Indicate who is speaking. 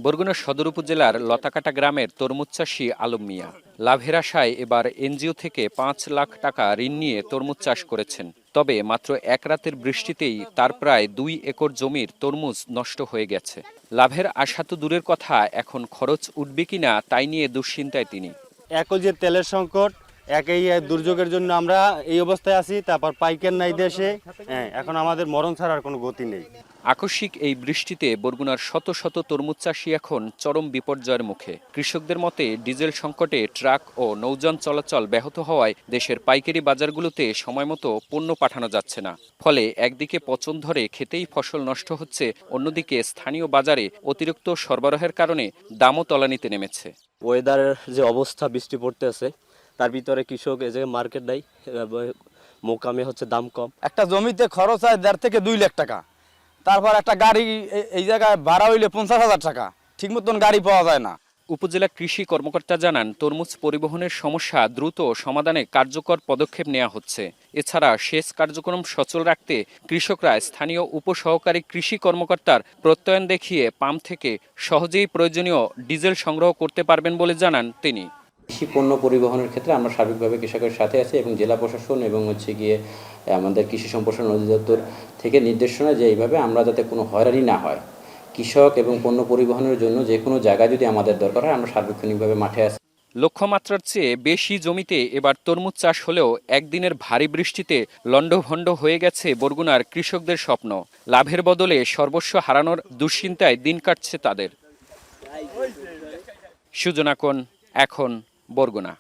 Speaker 1: বরগুনা সদর উপজেলার লতাকাটা গ্রামের তরমুজ চাষী আলম মিয়া লাভের আশায় এবার এনজিও থেকে ৫ লাখ টাকা ঋণ নিয়ে তরমুজ চাষ করেছেন। তবে মাত্র এক রাতের বৃষ্টিতেই তার প্রায় ২ একর জমির তরমুজ নষ্ট হয়ে গেছে। লাভের আশা তো দূরের কথা, এখন খরচ উঠবে কিনা তাই নিয়ে দুশ্চিন্তায় তিনি।
Speaker 2: একই যে তেলের সংকট, একই দুর্যোগের জন্য আমরা এই অবস্থায় আছি। তারপর পাইকার নাই দেশে, এখন আমাদের মরণ ছাড়ার কোনো গতি নেই।
Speaker 1: আকস্মিক এই বৃষ্টিতে বরগুনার শত শত তরমুজ চাষী এখন চরম বিপর্যয়ের মুখে। কৃষকদের মতে ডিজেল সংকটে ট্রাক ও নৌযান চলাচল ব্যাহত হওয়ায় দেশের পাইকারি বাজারগুলোতে সময়মতো পণ্য পাঠানো যাচ্ছে না। ফলে একদিকে পচন ধরে খেতেই ফসল নষ্ট হচ্ছে, অন্যদিকে স্থানীয় বাজারে অতিরিক্ত সরবরাহের কারণে দামও তলানিতে নেমেছে।
Speaker 3: ওয়েদারের যে অবস্থা, বৃষ্টি পড়তেছে, তার ভিতরে কৃষক এই জায়গায় মার্কেট নাই, মোকামে হচ্ছে দাম কম।
Speaker 4: একটা জমিতে খরচ হয় ১.৫ থেকে ২ লাখ টাকা। তারপর একটা গাড়ি এই জায়গায় ভাড়া হইলে ৫০,০০০ টাকা, ঠিক মতন গাড়ি পাওয়া যায় না।
Speaker 1: উপজেলা কৃষি কর্মকর্তা জানান, তরমুজ পরিবহনের সমস্যা দ্রুত সমাধানে কার্যকর পদক্ষেপ নেওয়া হচ্ছে। এছাড়া সেচ কার্যক্রম সচল রাখতে কৃষকরা স্থানীয় উপসহকারী কৃষি কর্মকর্তার প্রত্যয়ন দেখিয়ে পাম্প থেকে সহজেই প্রয়োজনীয় ডিজেল সংগ্রহ করতে পারবেন বলে জানান তিনি।
Speaker 5: কৃষি পণ্য পরিবহনের ক্ষেত্রে আমরা সার্বিকভাবে কৃষকের সাথে আছি এবং জেলা প্রশাসন এবং গিয়ে আমাদের কৃষি সম্প্রসারণ অধিদপ্তর থেকে নির্দেশনা যে এইভাবে আমরা যাতে কোনো হয়রানি না হয়, কৃষক এবং পণ্য পরিবহনের জন্য যে কোনো জায়গায় যদি আমাদের দরকার হয় আমরা সার্বক্ষণিকভাবে মাঠে আছি।
Speaker 1: লক্ষ্যমাত্রার চেয়ে বেশি জমিতে এবার তরমুজ চাষ হলেও একদিনের ভারী বৃষ্টিতে লণ্ডভণ্ড হয়ে গেছে বরগুনার কৃষকদের স্বপ্ন। লাভের বদলে সর্বস্ব হারানোর দুশ্চিন্তায় দিন কাটছে তাদের। সুজনা কোন, এখন বরগুনা।